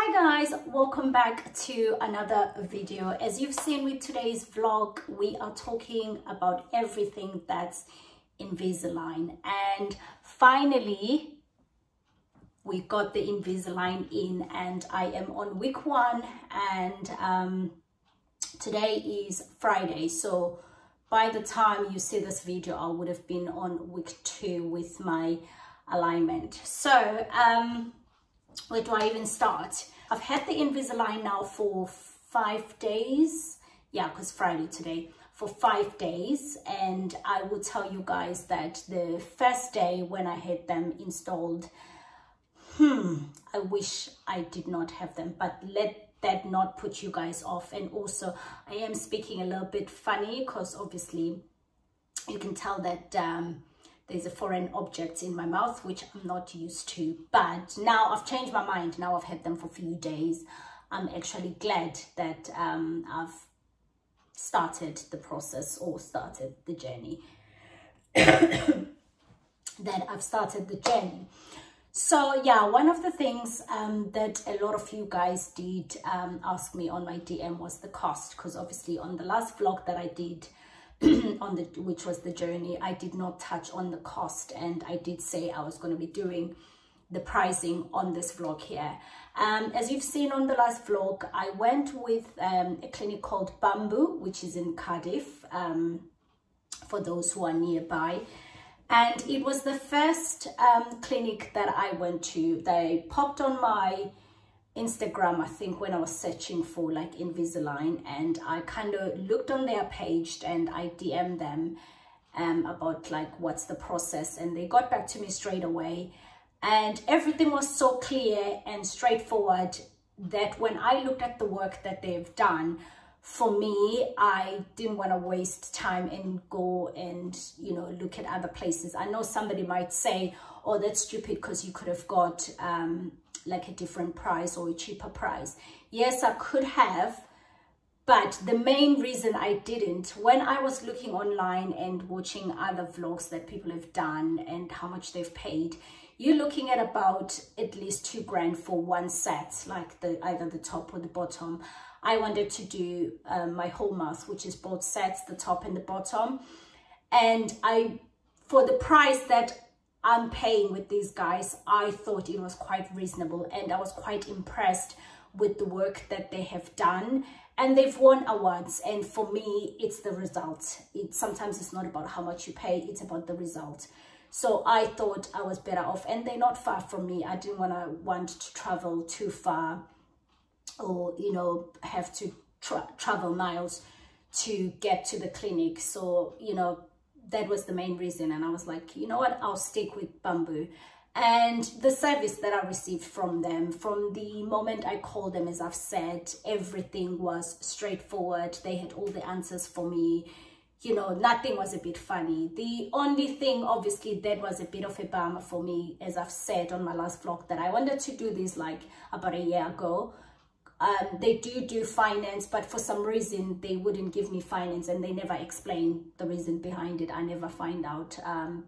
Hi guys, welcome back to another video. As you've seen with today's vlog, we are talking about everything that's Invisalign, and finally we got the Invisalign in, and I am on week 1, and today is Friday, so by the time you see this video I would have been on week 2 with my alignment. So where do I even start? I've had the Invisalign now for 5 days. Yeah, because Friday today, for 5 days. And I will tell you guys that the first day when I had them installed, I wish I did not have them, but let that not put you guys off. And also I am speaking a little bit funny because obviously you can tell that there's a foreign object in my mouth, which I'm not used to. But now I've changed my mind. Now I've had them for a few days. I'm actually glad that I've started the process, or started the journey. So yeah, one of the things that a lot of you guys did ask me on my DM was the cost, because obviously on the last vlog that I did, which was the journey, I did not touch on the cost, and I did say I was going to be doing the pricing on this vlog here. As you've seen on the last vlog, I went with a clinic called Bamboo, which is in Cardiff, for those who are nearby, and it was the first clinic that I went to. They popped on my Instagram, I think, when I was searching for like Invisalign, and I kind of looked on their page and I DM'd them about like what's the process, and they got back to me straight away, and everything was so clear and straightforward that when I looked at the work that they've done for me, I didn't want to waste time and go and, you know, look at other places. I know somebody might say, oh, that's stupid because you could have got like a different price or a cheaper price. Yes, I could have, but the main reason I didn't, when I was looking online and watching other vlogs that people have done and how much they've paid, you're looking at about at least 2 grand for one set, like either the top or the bottom. I wanted to do my whole mouth, which is both sets, the top and the bottom, and for the price that I'm paying with these guys, I thought it was quite reasonable, and I was quite impressed with the work that they have done, and they've won awards. And for me, it's the result. Sometimes it's not about how much you pay, it's about the result. So I thought I was better off, and they're not far from me. I didn't want to travel too far, or, you know, have to travel miles to get to the clinic. So, you know, that was the main reason, and I was like, you know what, I'll stick with Bamboo. And the service that I received from them, from the moment I called them, as I've said, everything was straightforward. They had all the answers for me. You know, nothing was a bit funny. The only thing, obviously, that was a bit of a bummer for me, as I've said on my last vlog, that I wanted to do this like about a year ago. They do finance, but for some reason they wouldn't give me finance, and they never explained the reason behind it. I never find out.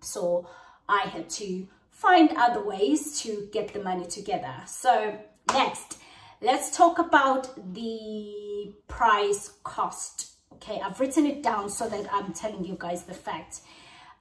So I had to find other ways to get the money together. So next, let's talk about the price cost. Okay, I've written it down so that I'm telling you guys the facts.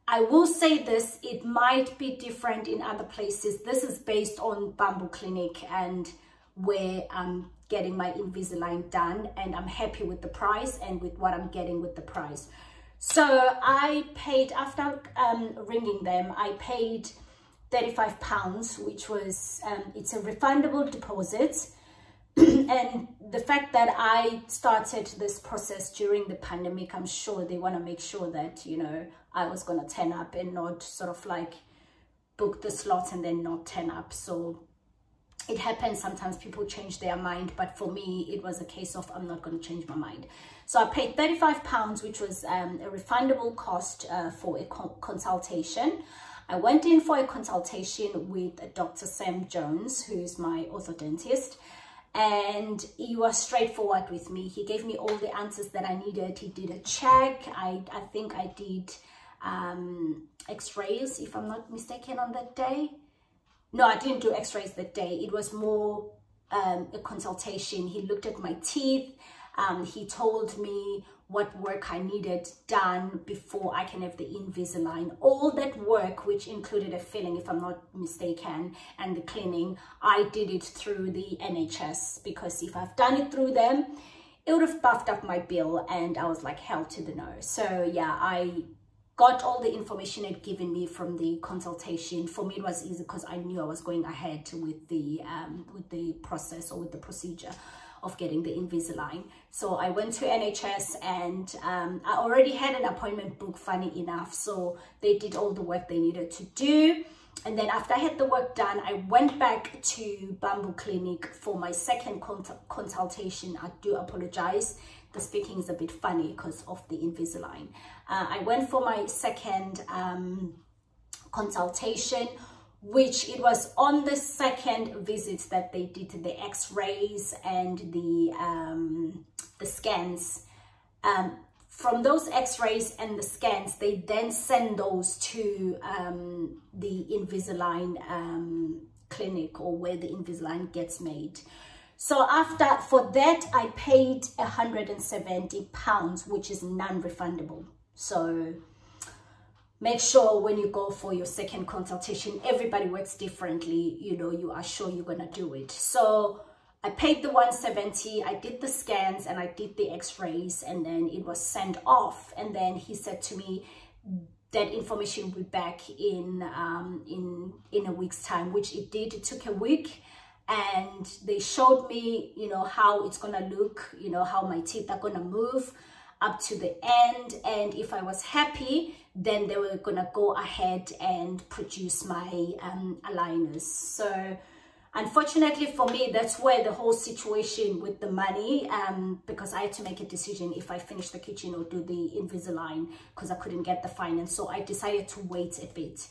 I will say this, it might be different in other places. This is based on Bamboo Clinic and where I'm getting my Invisalign done, and I'm happy with the price and with what I'm getting with the price. So I paid, after ringing them, I paid £35, which was it's a refundable deposit. And the fact that I started this process during the pandemic, I'm sure they want to make sure that, you know, I was going to turn up and not sort of like book the slot and then not turn up. So it happens sometimes, people change their mind, but for me it was a case of I'm not going to change my mind. So I paid £35, which was a refundable cost for a consultation. I went in for a consultation with Dr. Sam Jones, who is my orthodontist, and he was straightforward with me. He gave me all the answers that I needed. He did a check. I think I did x-rays, if I'm not mistaken, on that day. No, I didn't do x-rays that day. It was more a consultation. He looked at my teeth. He told me what work I needed done before I can have the Invisalign. All that work, which included a filling, if I'm not mistaken, and the cleaning, I did it through the NHS, because if I've done it through them, it would have buffed up my bill, and I was like, hell to the no. So yeah, I got all the information it given me from the consultation. For me, it was easy because I knew I was going ahead with the process, or with the procedure of getting the Invisalign. So I went to NHS, and I already had an appointment booked, funny enough. So they did all the work they needed to do. And then after I had the work done, I went back to Bamboo Clinic for my second consultation. I do apologize. The speaking is a bit funny because of the Invisalign. I went for my second consultation, which it was on the second visit that they did the x-rays and the scans. From those x-rays and the scans, they then send those to the Invisalign clinic, or where the Invisalign gets made. So for that, I paid £170, which is non-refundable. So make sure when you go for your second consultation, everybody works differently, you know, you are sure you're gonna do it. So I paid the £170, I did the scans and I did the x-rays, and then it was sent off. And then he said to me that information will be back in a week's time, which it did. It took a week, and they showed me, you know, how it's gonna look, you know, how my teeth are gonna move up to the end. And if I was happy, then they were gonna go ahead and produce my aligners. So unfortunately for me, that's where the whole situation with the money, because I had to make a decision if I finish the kitchen or do the Invisalign, because I couldn't get the finance. So I decided to wait a bit,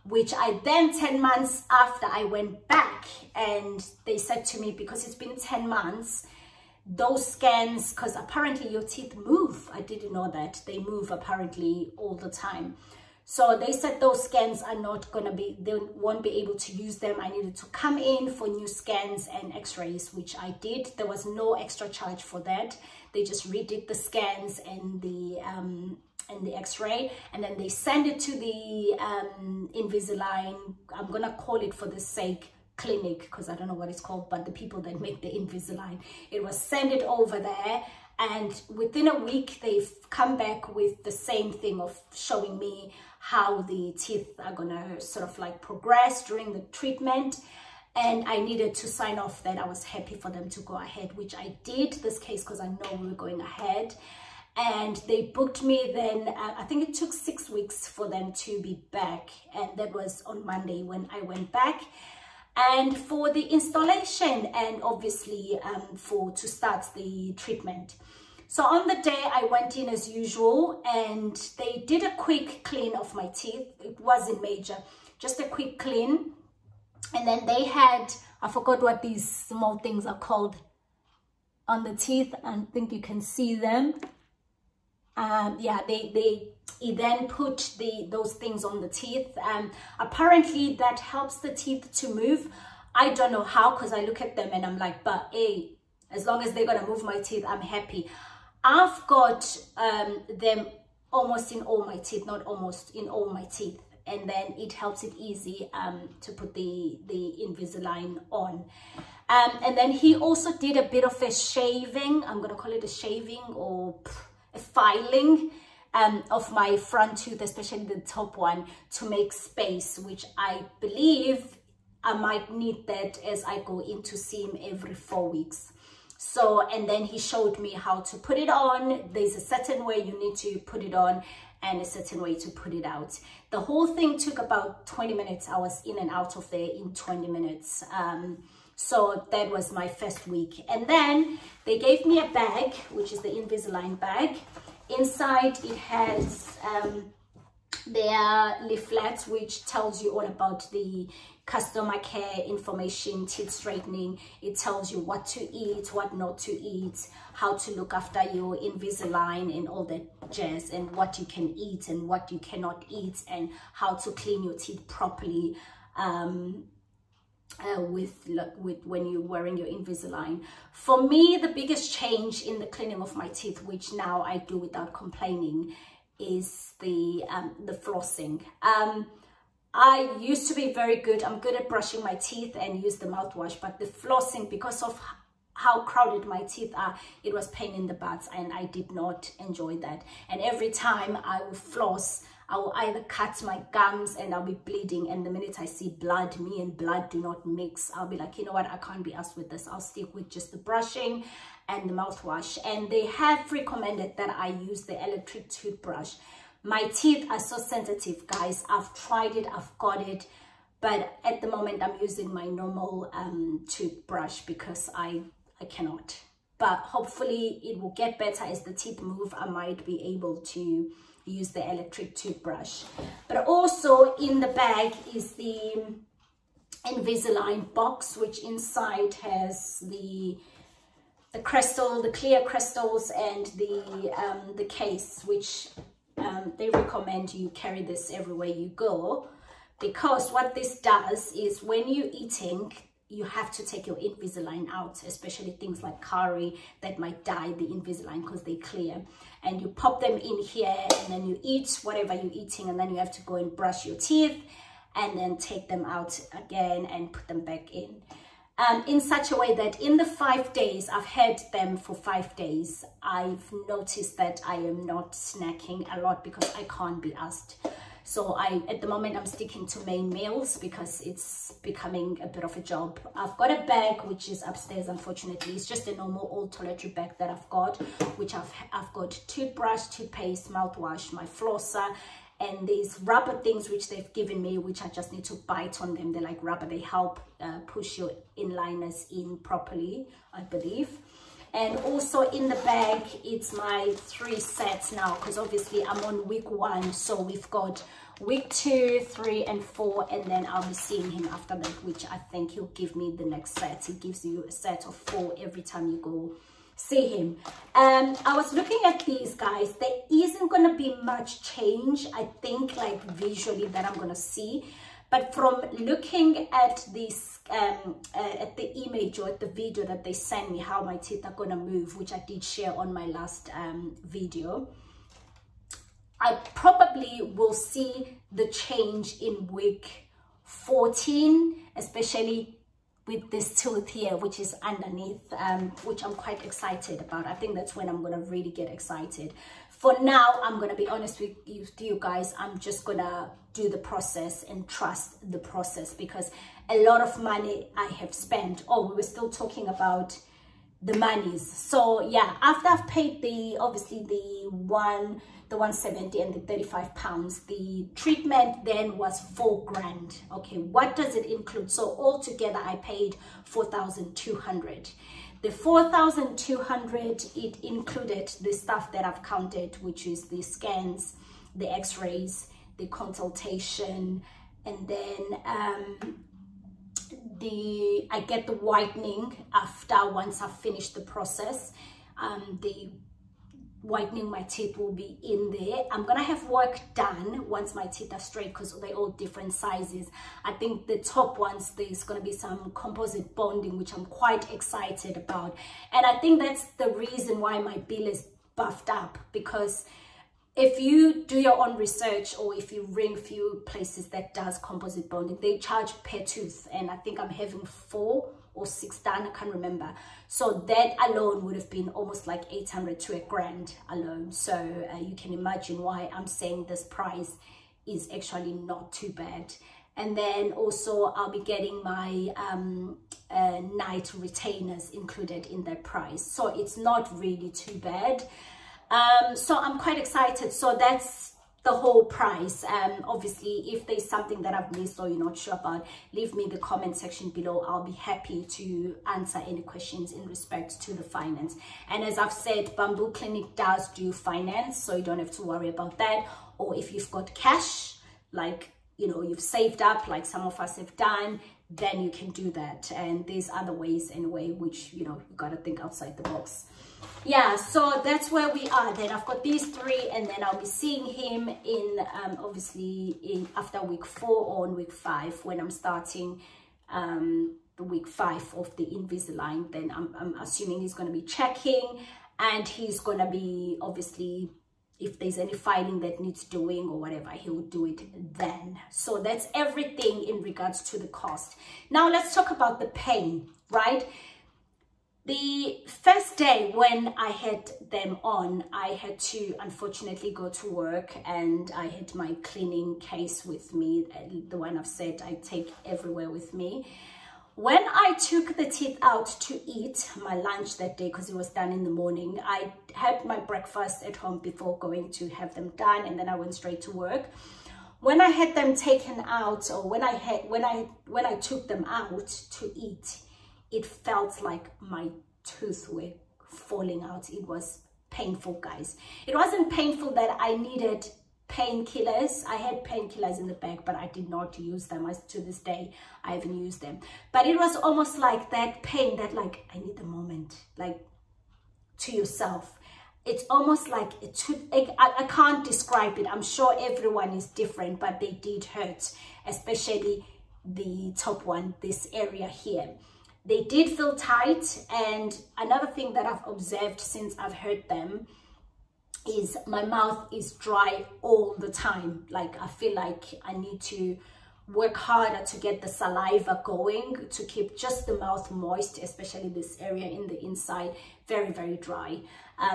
which I then 10 months after I went back, and they said to me, because it's been 10 months, those scans, because apparently your teeth move. I didn't know that. They move apparently all the time. So they said those scans are not gonna be, they won't be able to use them. I needed to come in for new scans and x-rays, which I did. There was no extra charge for that. They just redid the scans and the x-ray, and then they send it to the Invisalign. I'm gonna call it, for the sake, clinic, because I don't know what it's called, but the people that make the Invisalign, it was send it over there. And within a week, they've come back with the same thing of showing me how the teeth are gonna sort of like progress during the treatment. And I needed to sign off that I was happy for them to go ahead, which I did this case, because I know we were going ahead. And they booked me then, I think it took 6 weeks for them to be back. And that was on Monday when I went back. And for the installation, and obviously to start the treatment. So on the day, I went in as usual, and they did a quick clean of my teeth. It wasn't major, just a quick clean. And then they had, I forgot what these small things are called on the teeth. I think you can see them. Yeah, he then put those things on the teeth. Apparently that helps the teeth to move. I don't know how, because I look at them and I'm like, but hey, as long as they're gonna move my teeth, I'm happy. I've got them almost in all my teeth, not almost in all my teeth, and then it helps it easy to put the Invisalign on. And then he also did a bit of a shaving. I'm gonna call it a shaving, or a filing of my front tooth, especially the top one, to make space, which I believe I might need that as I go in to see him every 4 weeks. So, and then he showed me how to put it on. There's a certain way you need to put it on and a certain way to put it out. The whole thing took about 20 minutes. I was in and out of there in 20 minutes. So that was my first week. And then they gave me a bag, which is the Invisalign bag. Inside it has their leaflets, which tells you all about the customer care information, teeth straightening. It tells you what to eat, what not to eat, how to look after your Invisalign and all that jazz, and what you can eat and what you cannot eat, and how to clean your teeth properly. with when you're wearing your Invisalign. For me, the biggest change in the cleaning of my teeth, which now I do without complaining, is the flossing. I used to be very good. I'm good at brushing my teeth and use the mouthwash, but the flossing, because of how crowded my teeth are, it was pain in the butt, and I did not enjoy that. And every time I would floss, I will either cut my gums and I'll be bleeding, and the minute I see blood, me and blood do not mix. I'll be like, you know what, I can't be asked with this. I'll stick with just the brushing and the mouthwash. And they have recommended that I use the electric toothbrush. My teeth are so sensitive, guys. I've tried it, I've got it, but at the moment I'm using my normal toothbrush because I cannot. But hopefully it will get better as the teeth move. I might be able to use the electric toothbrush. But also in the bag is the Invisalign box, which inside has the crystal, the clear crystals, and the case, which they recommend you carry this everywhere you go, because what this does is when you're eating, you have to take your Invisalign out, especially things like curry that might dye the Invisalign because they're clear. And you pop them in here, and then you eat whatever you're eating, and then you have to go and brush your teeth and then take them out again and put them back in such a way that in the 5 days, I've had them for 5 days, I've noticed that I am not snacking a lot because I can't be asked. So at the moment, I'm sticking to main meals because it's becoming a bit of a job. I've got a bag which is upstairs, unfortunately. It's just a normal old toiletry bag that I've got, which I've got toothbrush, toothpaste, mouthwash, my flosser, and these rubber things which they've given me, which I just need to bite on them. They're like rubber. They help push your inliners in properly, I believe. And also in the bag, it's my 3 sets now, because obviously I'm on week 1. So we've got week 2, 3, and 4, and then I'll be seeing him after that, which I think he'll give me the next set. He gives you a set of 4 every time you go see him. I was looking at these, guys. There isn't going to be much change, I think, like visually, that I'm going to see. But from looking at this, at the image or at the video that they sent me, how my teeth are going to move, which I did share on my last video, I probably will see the change in week 14, especially with this tooth here, which is underneath, which I'm quite excited about. I think that's when I'm going to really get excited. For now, I'm going to be honest with you guys. I'm just going to do the process and trust the process, because a lot of money I have spent. Oh, we were still talking about the monies. So yeah, after I've paid obviously the 170 and the 35 pounds, the treatment then was 4 grand. Okay, what does it include? So altogether I paid 4,200. The 4,200, it included the stuff that I've counted, which is the scans, the x-rays, the consultation, and then I get the whitening once I've finished the process. The whitening my teeth will be in there. I'm gonna have work done once my teeth are straight, because they're all different sizes. I think the top ones, there's gonna be some composite bonding, which I'm quite excited about. And I think that's the reason why my bill is buffed up, because if you do your own research, or if you ring few places that does composite bonding, they charge per tooth, and I think I'm having 4 or 6 done, I can't remember. So that alone would have been almost like 800 to $1,000 alone. So you can imagine why I'm saying this price is actually not too bad. And then also I'll be getting my night retainers included in that price, so it's not really too bad. So I'm quite excited. So that's the whole price. Obviously, if there's something that I've missed or you're not sure about, leave me the comment section below. I'll be happy to answer any questions in respect to the finance. And as I've said, Bamboo Clinic does do finance, so you don't have to worry about that. Or if you've got cash, like, you know, you've saved up like some of us have done, then you can do that. And there's other ways anyway, which, you know, you got to think outside the box. Yeah, so that's where we are. Then I've got these 3, and then I'll be seeing him in obviously in after week 4 or on week 5, when I'm starting week 5 of the Invisalign, then I'm assuming he's going to be checking, and he's going to be, obviously, if there's any filing that needs doing or whatever, he will do it then. So that's everything in regards to the cost. Now let's talk about the pain, right? The first day when I had them on, I had to unfortunately go to work, and I had my cleaning case with me, the one I've said I take everywhere with me. When I took the teeth out to eat my lunch that day, because it was done in the morning, I had my breakfast at home before going to have them done, and then I went straight to work. When I had them taken out, or when I took them out to eat, it felt like my tooth were falling out. It was painful, guys. It wasn't painful that I needed painkillers. I had painkillers in the bag, but I did not use them. To this day, I haven't used them. But it was almost like that pain that, like, I need a moment, like, to yourself. It's almost like I can't describe it. I'm sure everyone is different, but they did hurt, especially the top one, this area here. They did feel tight. And another thing that I've observed since I've heard them is my mouth is dry all the time. Like, I feel like I need to work harder to get the saliva going to keep just the mouth moist, especially this area in the inside, very, very dry.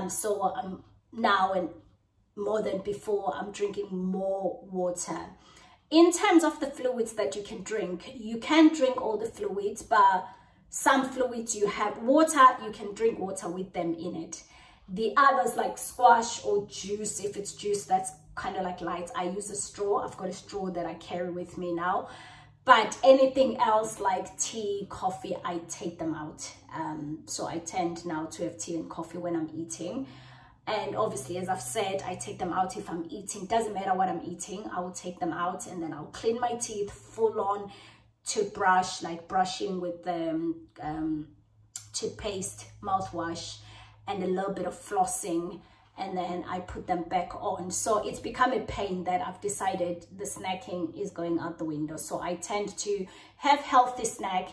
So now, and more than before, I'm drinking more water. In terms of the fluids that you can drink all the fluids, but some fluids you have water, you can drink water with them in it. The others, like squash or juice, if it's juice that's kind of like light, I use a straw. I've got a straw that I carry with me now. But anything else like tea, coffee, I take them out. So I tend now to have tea and coffee when I'm eating. And obviously, as I've said, I take them out if I'm eating. Doesn't matter what I'm eating, I will take them out, and then I'll clean my teeth full on to brush, like brushing with the toothpaste, mouthwash, and a little bit of flossing, and then I put them back on. So it's become a pain that I've decided the snacking is going out the window. So I tend to have healthy snack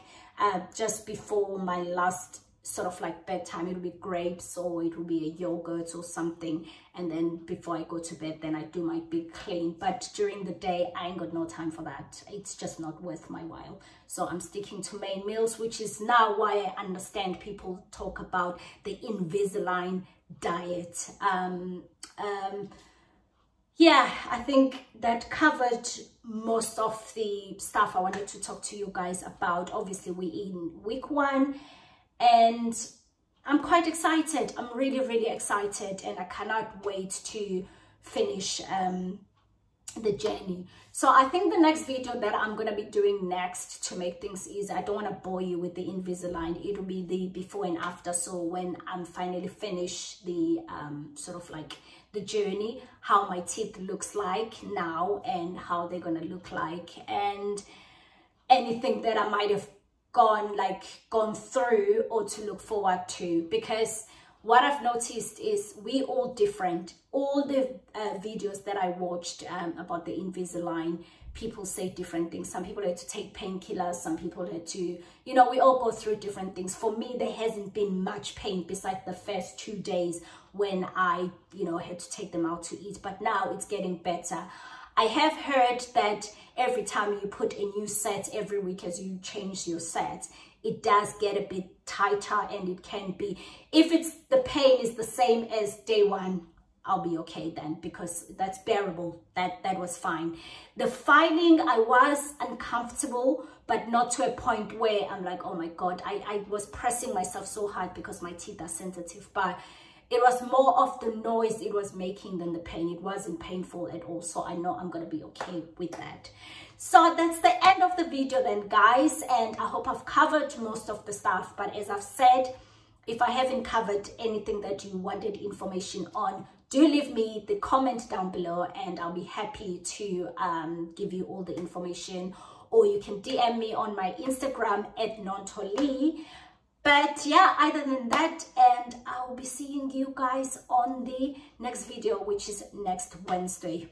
just before my last sort of like bedtime. It will be grapes, or it will be a yogurt or something, and then before I go to bed, then I do my big clean. But during the day, I ain't got no time for that. It's just not worth my while. So I'm sticking to main meals, which is now why I understand people talk about the Invisalign diet. Yeah, I think that covered most of the stuff I wanted to talk to you guys about. Obviously, we're in week 1, and I'm quite excited. I'm really, really excited, and I cannot wait to finish the journey. So I think the next video that I'm going to be doing next, to make things easy, I don't want to bore you with the Invisalign. It'll be the before and after. So when I'm finally finished the sort of like the journey, how my teeth looks like now and how they're going to look like, and anything that I might have gone through or to look forward to. Because what I've noticed is we all different. All the videos that I watched about the Invisalign, people say different things. Some people had to take painkillers, some people had to, you know, we all go through different things. For me, there hasn't been much pain besides the first 2 days when I, you know, had to take them out to eat. But now it's getting better. I have heard that every time you put a new set every week, as you change your set, it does get a bit tighter, and it can be, if it's the pain is the same as day 1, I'll be okay then, because that's bearable. That was fine. The filing, I was uncomfortable, but not to a point where I'm like, oh my God, I was pressing myself so hard because my teeth are sensitive. But it was more of the noise it was making than the pain. It wasn't painful at all. So I know I'm going to be okay with that. So that's the end of the video then, guys. And I hope I've covered most of the stuff. But as I've said, if I haven't covered anything that you wanted information on, do leave me the comment down below, and I'll be happy to give you all the information. Or you can DM me on my Instagram @nontoli. But yeah, other than that, and I'll be seeing you guys on the next video, which is next Wednesday.